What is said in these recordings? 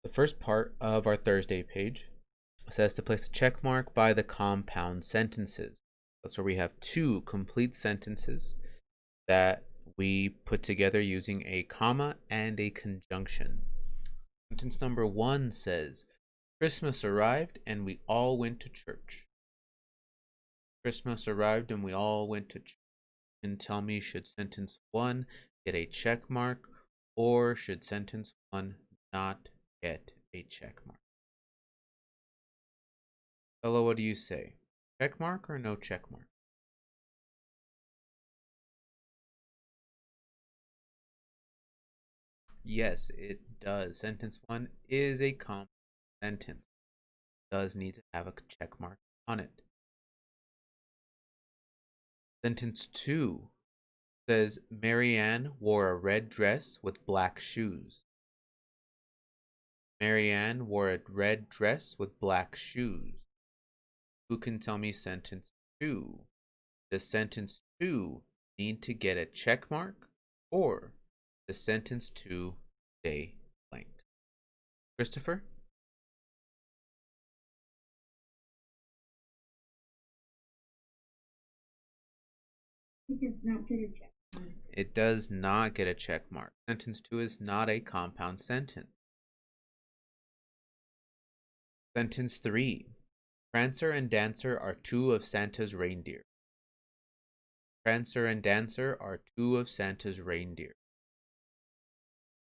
The first part of our Thursday page says to place a check mark by the compound sentences. That's where we have two complete sentences that we put together using a comma and a conjunction. Sentence number 1 says, Christmas arrived and we all went to church. Christmas arrived and we all went to church. And tell me, should sentence 1 get a check mark or should sentence 1 not get a check mark? Bella, what do you say? Check mark or no check mark? Yes, it does. Sentence 1 is a compound sentence. It does need to have a check mark on it. Sentence 2 says Marianne wore a red dress with black shoes. Marianne wore a red dress with black shoes. Who can tell me sentence 2? Does sentence 2 need to get a check mark or does sentence 2 stay blank? Christopher? It does not get a check mark. It does not get a check mark. Sentence 2 is not a compound sentence. Sentence 3. Prancer and Dancer are two of Santa's reindeer. Prancer and Dancer are two of Santa's reindeer.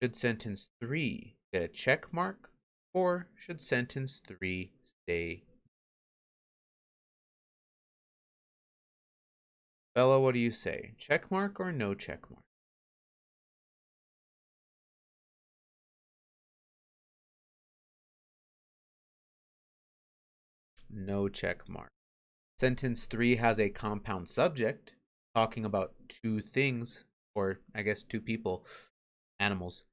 Should sentence 3 get a check mark or should sentence 3 stay? Bella, what do you say? Check mark or no check mark? No check mark. Sentence 3 has a compound subject talking about two things, or I guess two people, animals,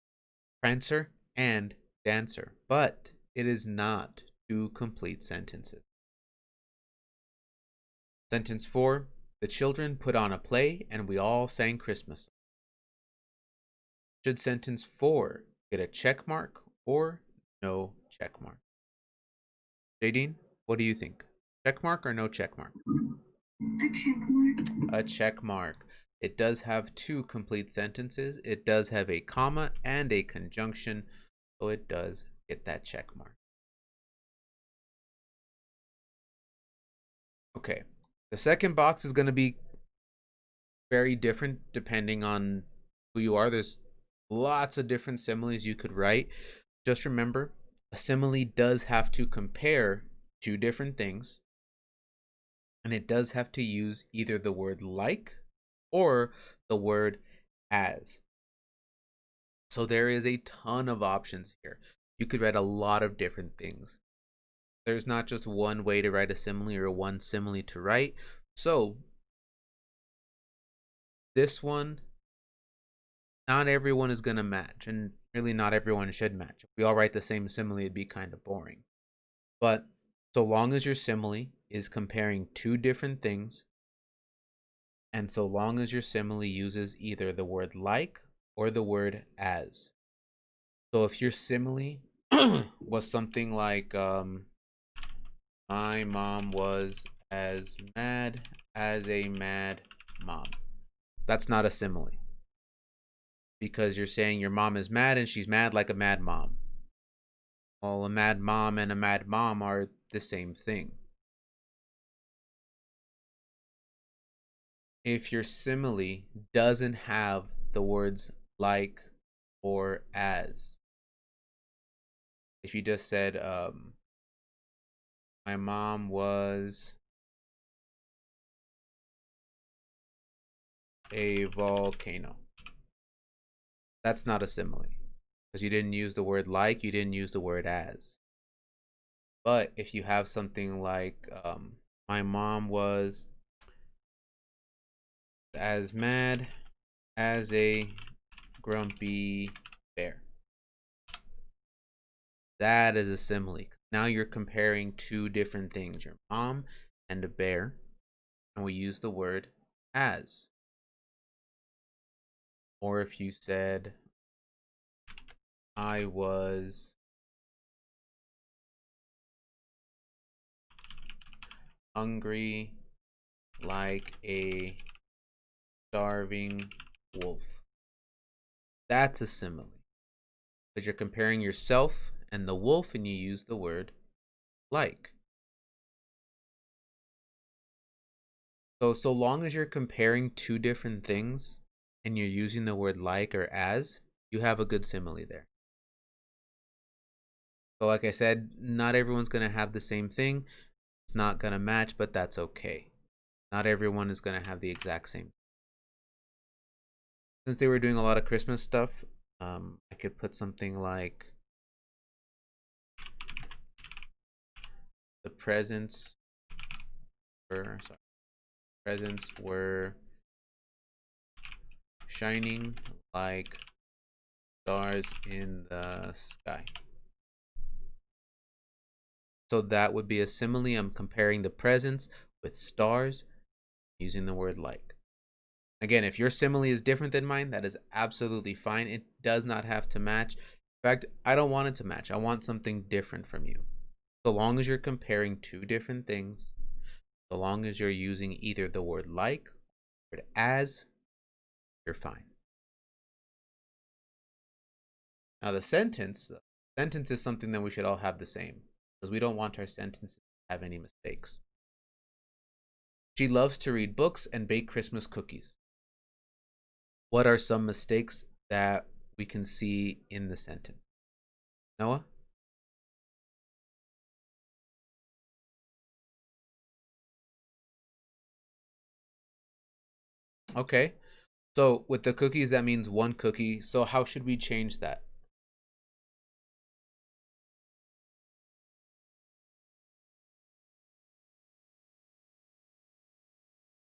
Prancer and Dancer, but it is not two complete sentences. Sentence 4, the children put on a play and we all sang Christmas. Should sentence 4 get a check mark or no check mark? Jadine, what do you think? Check mark or no check mark? A check mark. A check mark. It does have two complete sentences. It does have a comma and a conjunction, so it does get that check mark. Okay, the second box is going to be very different depending on who you are. There's lots of different similes you could write. Just remember, a simile does have to compare two different things, and it does have to use either the word like or the word as. So there is a ton of options here. You could write a lot of different things. There's not just one way to write a simile or one simile to write. So this one, not everyone is going to match, and really not everyone should match. If we all write the same simile, it'd be kind of boring. But so long as your simile is comparing two different things, and so long as your simile uses either the word like or the word as. So if your simile was something like, my mom was as mad as a mad mom, that's not a simile. Because you're saying your mom is mad and she's mad like a mad mom. Well, a mad mom and a mad mom are the same thing. If your simile doesn't have the words like or as, if you just said, my mom was a volcano, that's not a simile because you didn't use the word like, you didn't use the word as. But if you have something like, my mom was as mad as a grumpy bear, that is a simile. Now you're comparing two different things, your mom and a bear, and we use the word as. Or if you said, I was hungry like a starving wolf. That's a simile. Because you're comparing yourself and the wolf and you use the word like. So long as you're comparing two different things and you're using the word like or as, you have a good simile there. So like I said, not everyone's going to have the same thing. It's not going to match, but that's okay. Not everyone is going to have the exact same. Since they were doing a lot of Christmas stuff, I could put something like the presents were shining like stars in the sky. So that would be a simile. I'm comparing the presents with stars using the word like. Again, if your simile is different than mine, that is absolutely fine. It does not have to match. In fact, I don't want it to match. I want something different from you. So long as you're comparing two different things, so long as you're using either the word like or as, you're fine. Now the sentence is something that we should all have the same because we don't want our sentences to have any mistakes. She loves to read books and bake Christmas cookies. What are some mistakes that we can see in the sentence? Noah? Okay. So with the cookies, that means one cookie. So how should we change that?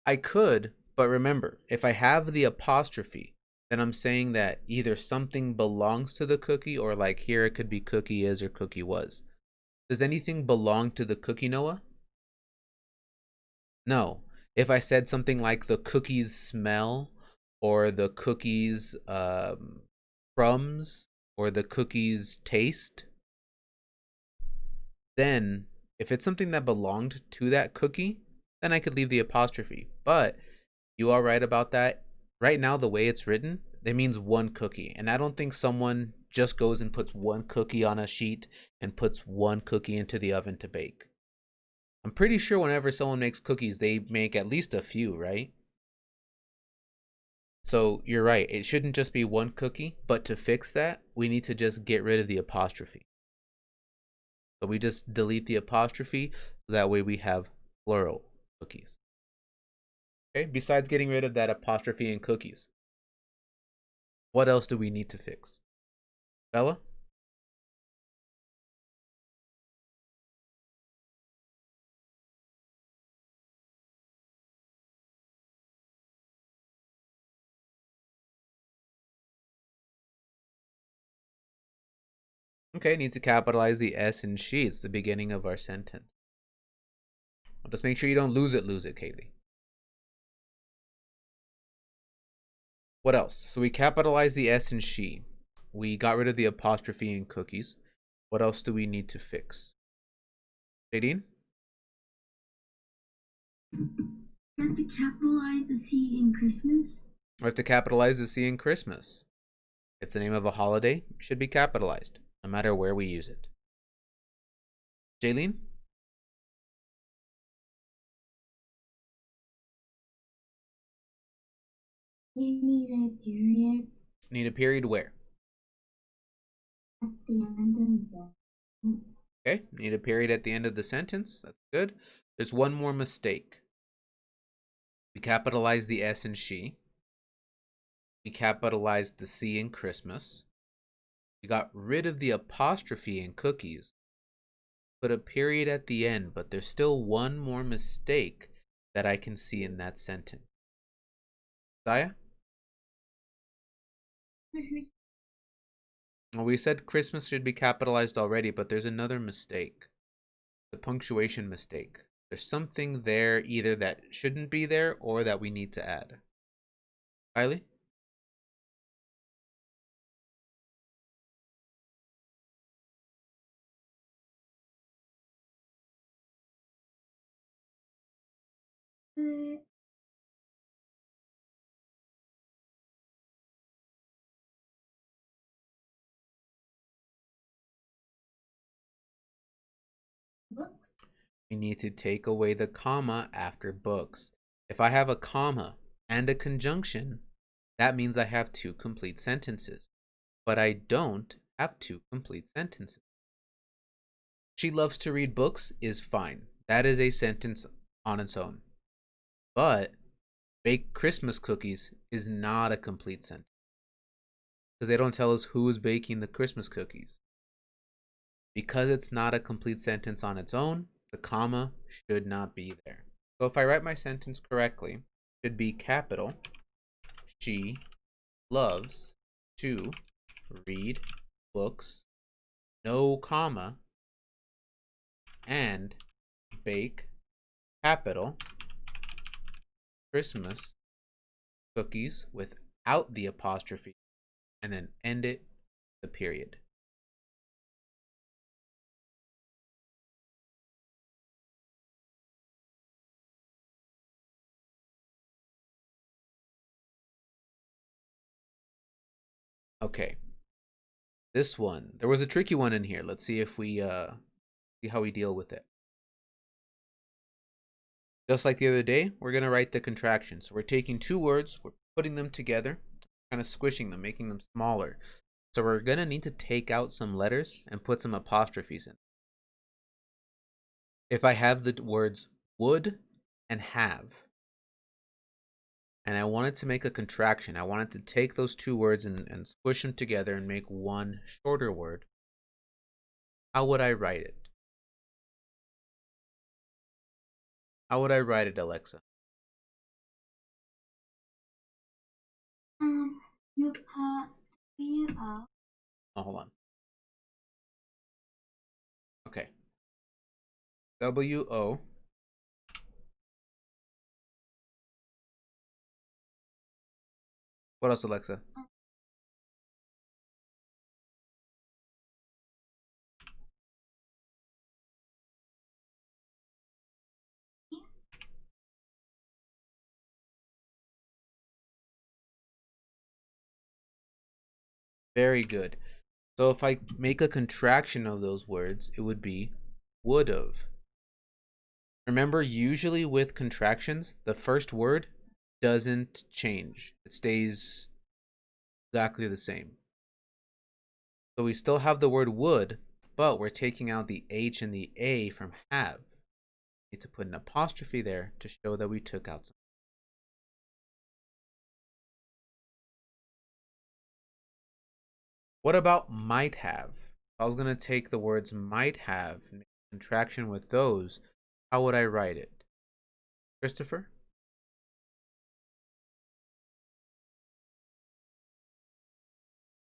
I could, but remember, if I have the apostrophe, then I'm saying that either something belongs to the cookie or like here it could be cookie is or cookie was. Does anything belong to the cookie, Noah? No. If I said something like the cookies smell or the cookies crumbs or the cookies taste, then if it's something that belonged to that cookie, then I could leave the apostrophe. But you are right about that. Right now, the way it's written, it means one cookie. And I don't think someone just goes and puts one cookie on a sheet and puts one cookie into the oven to bake. I'm pretty sure whenever someone makes cookies, they make at least a few, right? So you're right. It shouldn't just be one cookie, but to fix that, we need to just get rid of the apostrophe. So we just delete the apostrophe. So that way we have plural cookies. Okay, besides getting rid of that apostrophe in cookies, what else do we need to fix? Bella? Okay, need to capitalize the S in she. It's the beginning of our sentence. Well, just make sure you don't lose it, Kaylee. What else? So we capitalized the S in she. We got rid of the apostrophe in cookies. What else do we need to fix? Jadine? You have to capitalize the C in Christmas. We have to capitalize the C in Christmas. It's the name of a holiday. It should be capitalized, no matter where we use it. Jaylene? You need a period Need a period where? at the end of the sentence. Okay, need a period at the end of the sentence. That's good. There's one more mistake. We capitalized the S in she. We capitalized the C in Christmas. We got rid of the apostrophe in cookies. Put a period at the end, but there's still one more mistake that I can see in that sentence. Saya? Christmas. Well, we said Christmas should be capitalized already, but there's another mistake. The punctuation mistake. There's something there either that shouldn't be there or that we need to add. Kylie? books. We need to take away the comma after books. If I have a comma and a conjunction, that means I have two complete sentences. But I don't have two complete sentences. She loves to read books is fine. That is a sentence on its own. But bake Christmas cookies is not a complete sentence because they don't tell us who is baking the Christmas cookies. Because it's not a complete sentence on its own, the comma should not be there. So if I write my sentence correctly, it should be capital. She loves to read books, no comma, and bake capital Christmas cookies without the apostrophe, and then end it the period. Okay, this one, there was a tricky one in here. Let's see if we see how we deal with it. Just like the other day, we're gonna write the contraction. So we're taking two words, we're putting them together, kind of squishing them, making them smaller. So we're gonna need to take out some letters and put some apostrophes in. If I have the words would and have, and I wanted to make a contraction, I wanted to take those two words and squish them together and make one shorter word, how would I write it? How would I write it, Alexa? You put WO. Oh, hold on. Okay. WO. What else, Alexa? Very good. So if I make a contraction of those words, it would be would've. Remember, usually with contractions, the first word doesn't change. It stays exactly the same. So we still have the word would, but we're taking out the H and the A from have. Need to put an apostrophe there to show that we took out some. What about might have? If I was going to take the words might have and make a contraction with those, how would I write it? Christopher?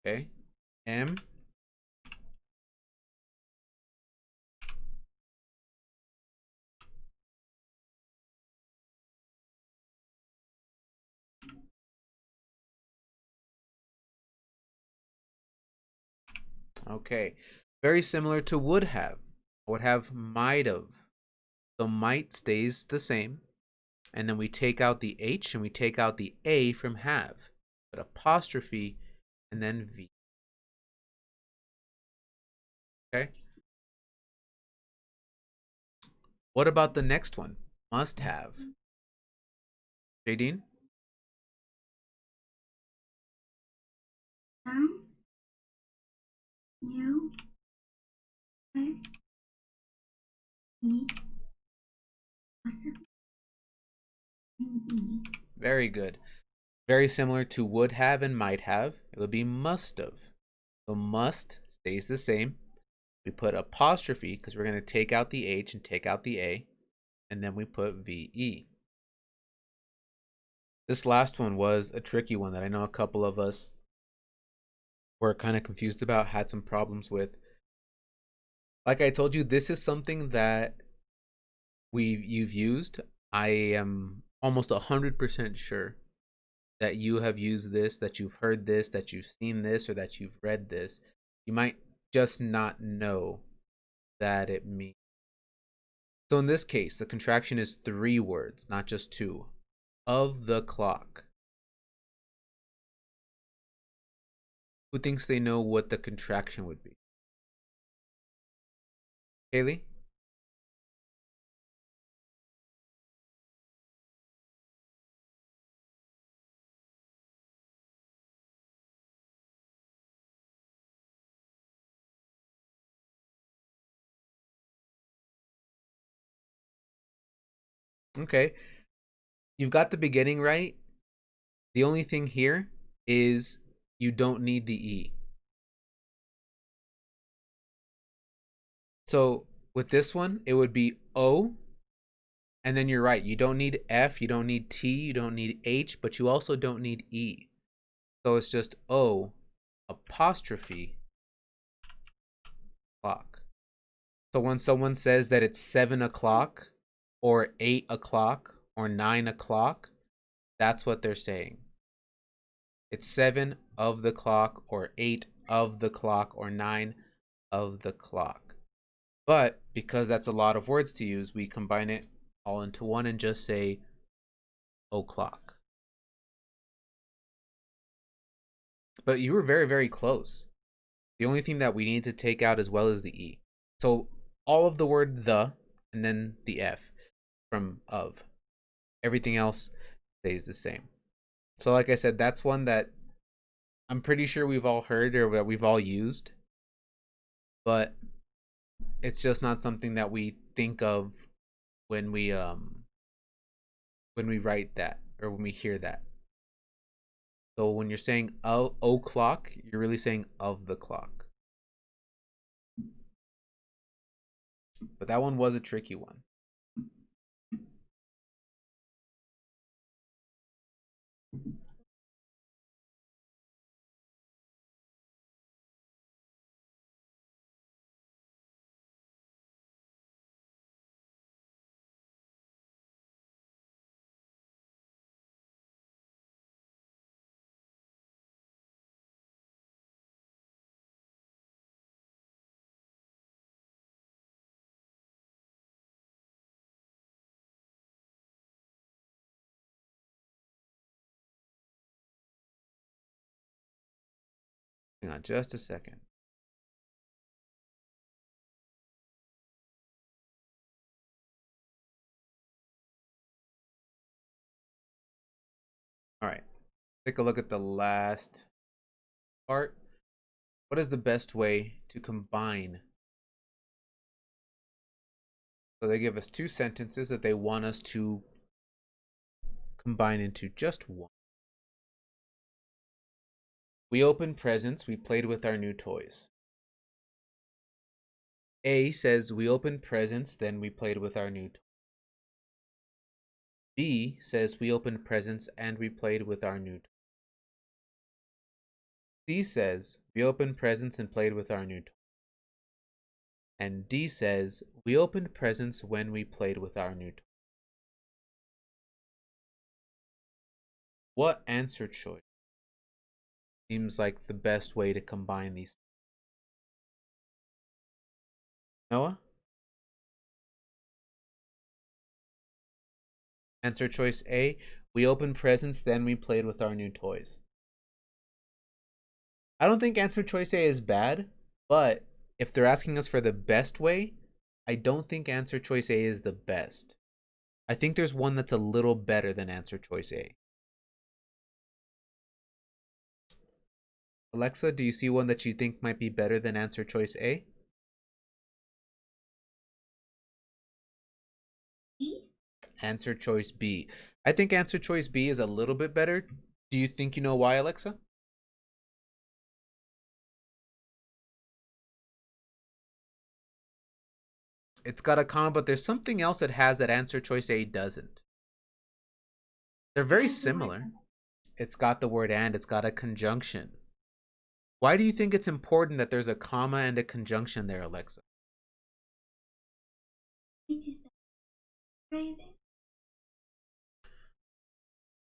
Okay. M. Okay. Very similar to would have. I would have might have. So might stays the same. And then we take out the H and we take out the A from have. But apostrophe and then V. Okay. What about the next one? Must have. Jadine? U S E V E. Very good. Very similar to would have and might have. It would be must have. So must stays the same. We put apostrophe because we're going to take out the H and take out the A. And then we put VE. This last one was a tricky one that I know a couple of us were kind of confused about, had some problems with. Like I told you, this is something that you've used. I am almost 100% sure that you have used this, that you've heard this, that you've seen this, or that you've read this. You might just not know that it means. So in this case, the contraction is 3 words, not just 2. Of the clock. Who thinks they know what the contraction would be? Haley? Okay. You've got the beginning right. The only thing here is you don't need the E. So with this one, it would be O. And then you're right. You don't need F. You don't need T. You don't need H. But you also don't need E. So it's just O apostrophe clock. So when someone says that it's 7 o'clock or 8 o'clock or 9 o'clock, that's what they're saying. It's 7 of the clock or 8 of the clock or 9 of the clock. But because that's a lot of words to use, we combine it all into one and just say o'clock. But you were very, very close. The only thing that we need to take out as well is the E. So all of the word the and then the F from of. Everything else stays the same. So like I said, that's one that I'm pretty sure we've all heard or that we've all used, but it's just not something that we think of when we write that or when we hear that. So when you're saying o'clock, you're really saying of the clock. But that one was a tricky one. Hang on just a second. All right. Take a look at the last part. What is the best way to combine? So they give us two sentences that they want us to combine into just one. We opened presents, we played with our new toys. A says we opened presents, then we played with our new toys. B says we opened presents and we played with our new toys. C says we opened presents and played with our new toys. And D says we opened presents when we played with our new toys. What answer choice seems like the best way to combine these? Noah? Answer choice A, we opened presents, then we played with our new toys. I don't think answer choice A is bad, but if they're asking us for the best way, I don't think answer choice A is the best. I think there's one that's a little better than answer choice A. Alexa, do you see one that you think might be better than answer choice A? B? Answer choice B. I think answer choice B is a little bit better. Do you think you know why, Alexa? It's got a comma, but there's something else that has that answer choice A doesn't. They're very similar. It's got the word and, it's got a conjunction. Why do you think it's important that there's a comma and a conjunction there, Alexa?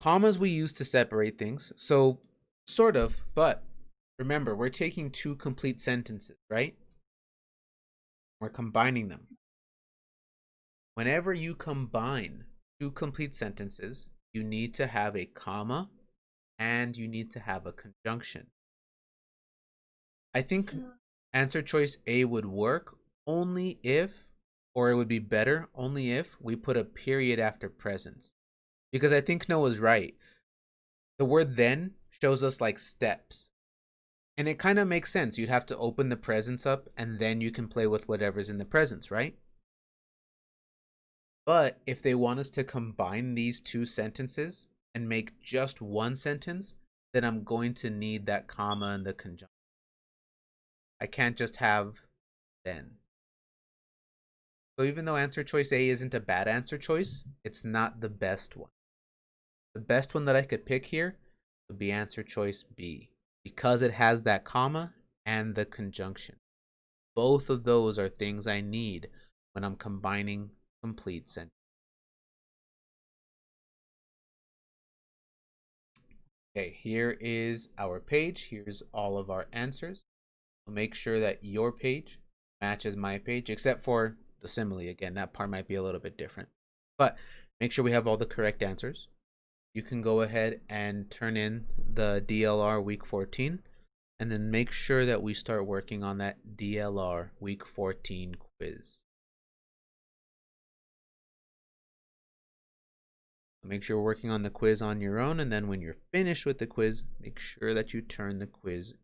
Commas we use to separate things, so sort of, but remember, we're taking two complete sentences, right? We're combining them. Whenever you combine two complete sentences, you need to have a comma and you need to have a conjunction. I think answer choice A would work only if, or it would be better only if we put a period after presents. Because I think Noah's right. The word then shows us like steps. And it kind of makes sense. You'd have to open the presents up and then you can play with whatever's in the presents, right? But if they want us to combine these two sentences and make just one sentence, then I'm going to need that comma and the conjunction. I can't just have then. So even though answer choice A isn't a bad answer choice, it's not the best one. The best one that I could pick here would be answer choice B because it has that comma and the conjunction. Both of those are things I need when I'm combining complete sentences. Okay, here is our page. Here's all of our answers. So make sure that your page matches my page, except for the simile. Again, that part might be a little bit different. But make sure we have all the correct answers. You can go ahead and turn in the DLR week 14, and then make sure that we start working on that DLR week 14 quiz. Make sure we're working on the quiz on your own, and then when you're finished with the quiz, make sure that you turn the quiz